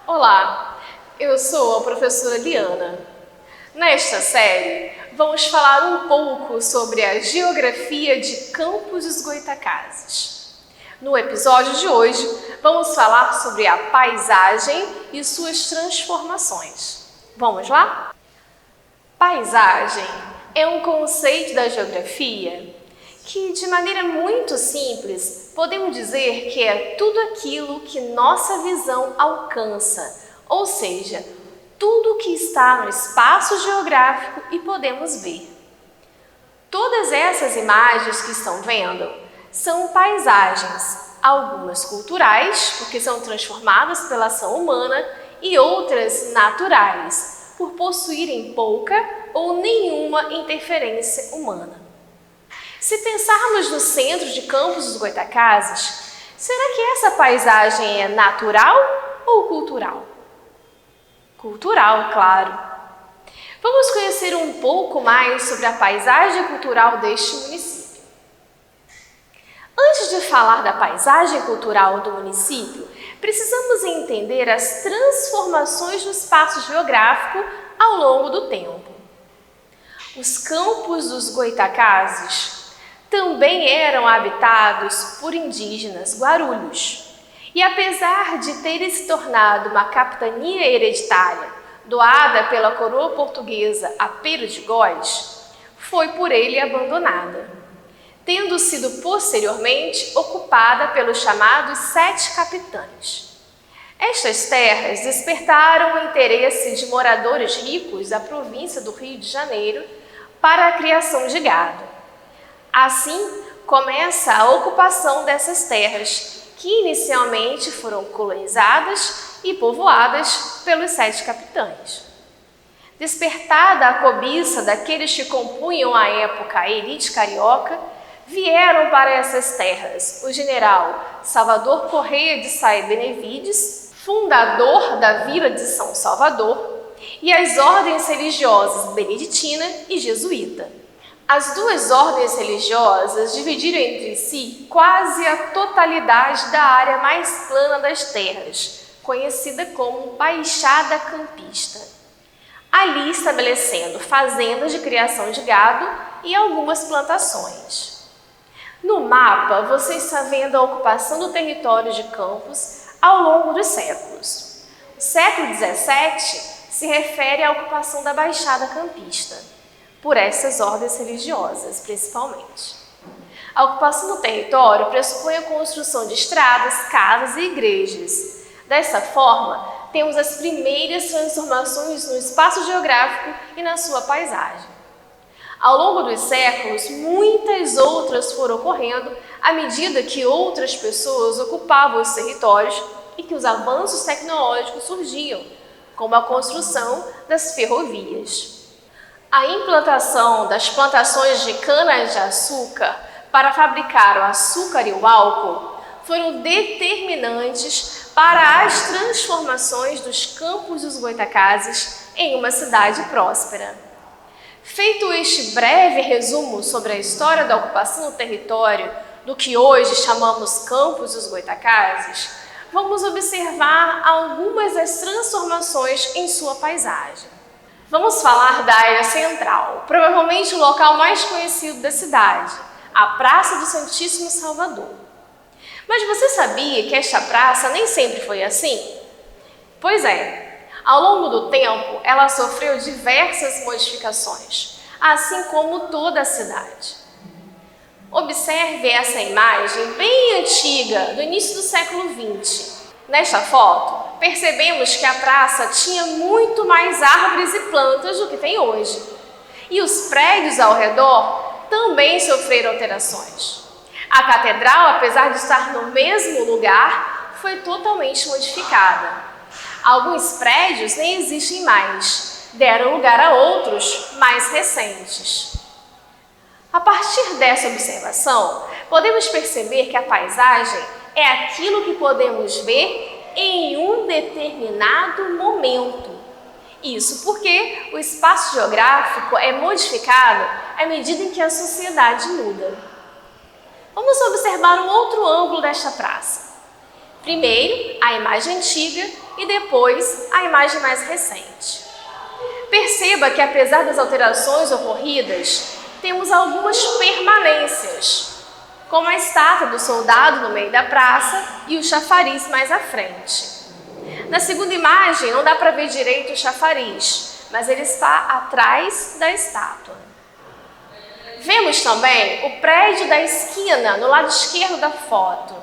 Olá, eu sou a professora Liana. Nesta série, vamos falar um pouco sobre a geografia de Campos dos Goytacazes. No episódio de hoje, vamos falar sobre a paisagem e suas transformações. Vamos lá? Paisagem é um conceito da geografia que, de maneira muito simples, podemos dizer que é tudo aquilo que nossa visão alcança, ou seja, tudo que está no espaço geográfico e podemos ver. Todas essas imagens que estão vendo são paisagens, algumas culturais, porque são transformadas pela ação humana, e outras naturais, por possuírem pouca ou nenhuma interferência humana. Se pensarmos no centro de Campos dos Goytacazes, será que essa paisagem é natural ou cultural? Cultural, claro. Vamos conhecer um pouco mais sobre a paisagem cultural deste município. Antes de falar da paisagem cultural do município, precisamos entender as transformações no espaço geográfico ao longo do tempo. Os Campos dos Goytacazes também eram habitados por indígenas guarulhos. E apesar de terem se tornado uma capitania hereditária doada pela coroa portuguesa a Pedro de Góis, foi por ele abandonada, tendo sido posteriormente ocupada pelos chamados Sete Capitães. Estas terras despertaram o interesse de moradores ricos da província do Rio de Janeiro para a criação de gado. Assim, começa a ocupação dessas terras, que inicialmente foram colonizadas e povoadas pelos Sete Capitães. Despertada a cobiça daqueles que compunham a época a elite carioca, vieram para essas terras o general Salvador Correia de Sá e Benevides, fundador da Vila de São Salvador, e as ordens religiosas beneditina e jesuíta. As duas ordens religiosas dividiram entre si quase a totalidade da área mais plana das terras, conhecida como Baixada Campista, ali estabelecendo fazendas de criação de gado e algumas plantações. No mapa, você está vendo a ocupação do território de Campos ao longo dos séculos. O século XVII se refere à ocupação da Baixada Campista, por essas ordens religiosas, principalmente. A ocupação do território pressupõe a construção de estradas, casas e igrejas. Dessa forma, temos as primeiras transformações no espaço geográfico e na sua paisagem. Ao longo dos séculos, muitas outras foram ocorrendo à medida que outras pessoas ocupavam os territórios e que os avanços tecnológicos surgiam, como a construção das ferrovias. A implantação das plantações de cana-de-açúcar para fabricar o açúcar e o álcool foram determinantes para as transformações dos Campos dos Goytacazes em uma cidade próspera. Feito este breve resumo sobre a história da ocupação do território do que hoje chamamos Campos dos Goytacazes, vamos observar algumas das transformações em sua paisagem. Vamos falar da área central, provavelmente o local mais conhecido da cidade, a Praça do Santíssimo Salvador. Mas você sabia que esta praça nem sempre foi assim? Pois é, ao longo do tempo ela sofreu diversas modificações, assim como toda a cidade. Observe essa imagem bem antiga, do início do século XX. Nesta foto, percebemos que a praça tinha muito mais árvores e plantas do que tem hoje. E os prédios ao redor também sofreram alterações. A catedral, apesar de estar no mesmo lugar, foi totalmente modificada. Alguns prédios nem existem mais, deram lugar a outros mais recentes. A partir dessa observação, podemos perceber que a paisagem é aquilo que podemos ver em um determinado momento. Isso porque o espaço geográfico é modificado à medida em que a sociedade muda. Vamos observar um outro ângulo desta praça. Primeiro, a imagem antiga e depois a imagem mais recente. Perceba que, apesar das alterações ocorridas, temos algumas permanências, como a estátua do soldado no meio da praça e o chafariz mais à frente. Na segunda imagem não dá para ver direito o chafariz, mas ele está atrás da estátua. Vemos também o prédio da esquina no lado esquerdo da foto.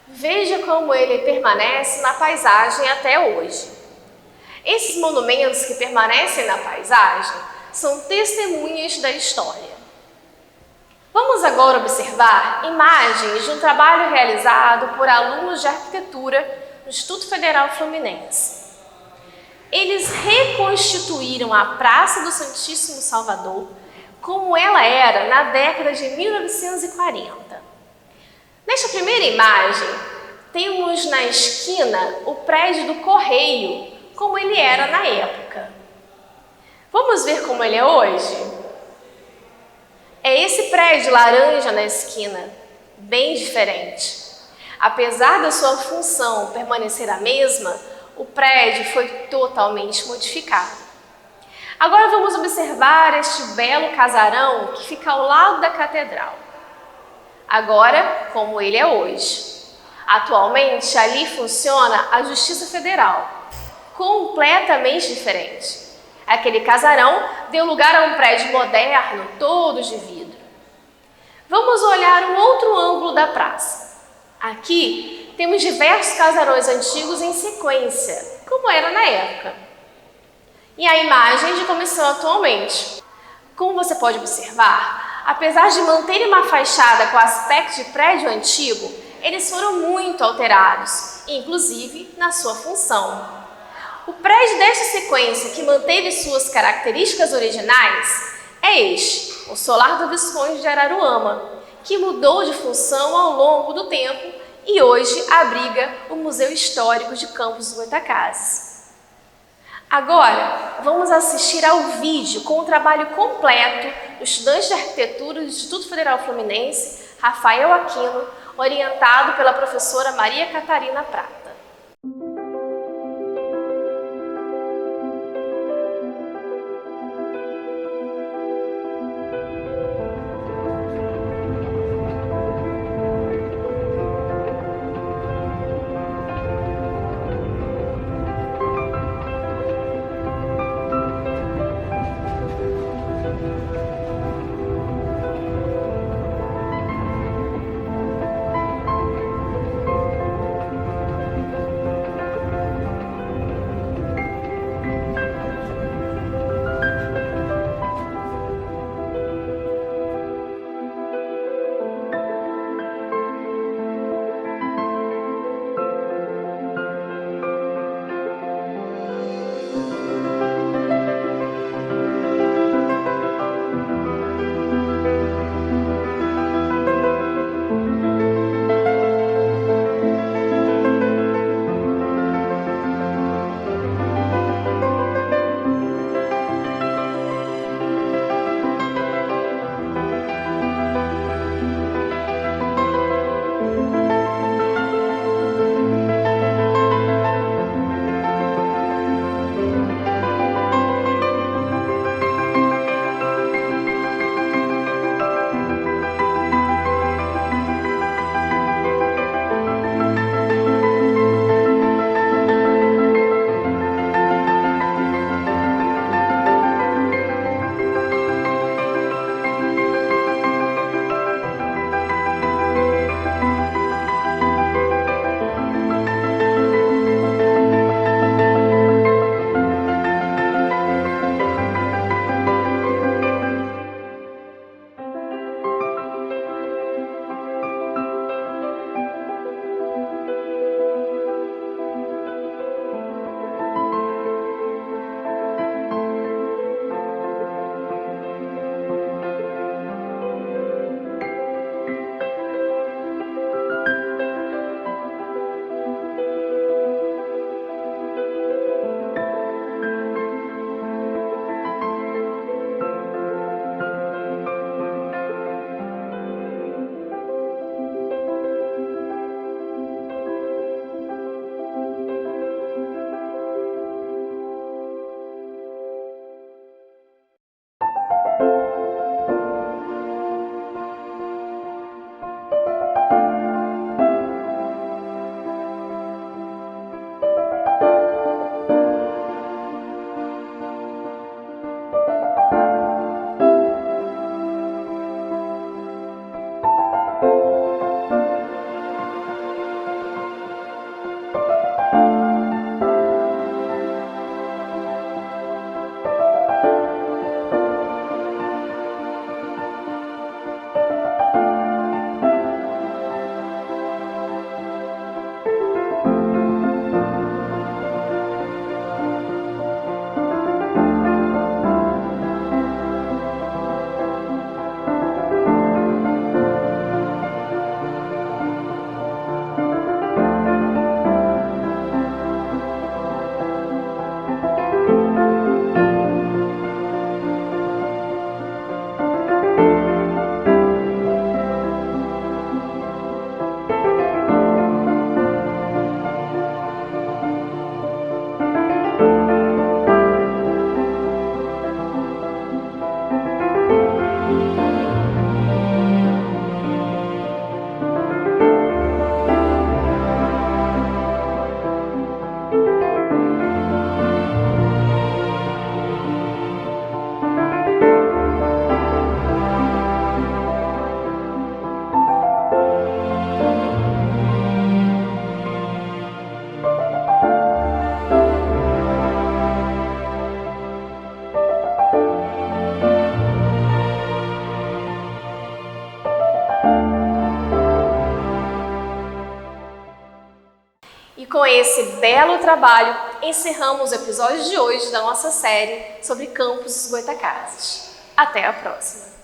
Veja como ele permanece na paisagem até hoje. Esses monumentos que permanecem na paisagem são testemunhas da história. Vamos agora observar imagens de um trabalho realizado por alunos de arquitetura no Instituto Federal Fluminense. Eles reconstituíram a Praça do Santíssimo Salvador como ela era na década de 1940. Nesta primeira imagem, temos na esquina o prédio do Correio, como ele era na época. Vamos ver como ele é hoje? É esse prédio laranja na esquina, bem diferente. Apesar da sua função permanecer a mesma, o prédio foi totalmente modificado. Agora vamos observar este belo casarão que fica ao lado da catedral. Agora, como ele é hoje. Atualmente, ali funciona a Justiça Federal, completamente diferente. Aquele casarão deu lugar a um prédio moderno, todo de vidro. Vamos olhar um outro ângulo da praça. Aqui temos diversos casarões antigos em sequência, como era na época. E a imagem de como estão atualmente. Como você pode observar, apesar de manterem uma fachada com aspecto de prédio antigo, eles foram muito alterados, inclusive na sua função. O prédio desta sequência que manteve suas características originais é este, o Solar do Visconde de Araruama, que mudou de função ao longo do tempo e hoje abriga o Museu Histórico de Campos dos Goytacazes. Agora, vamos assistir ao vídeo com o trabalho completo do estudante de arquitetura do Instituto Federal Fluminense, Rafael Aquino, orientado pela professora Maria Catarina Prata. E com esse belo trabalho, encerramos o episódio de hoje da nossa série sobre campos dos Goitacazes. Até a próxima!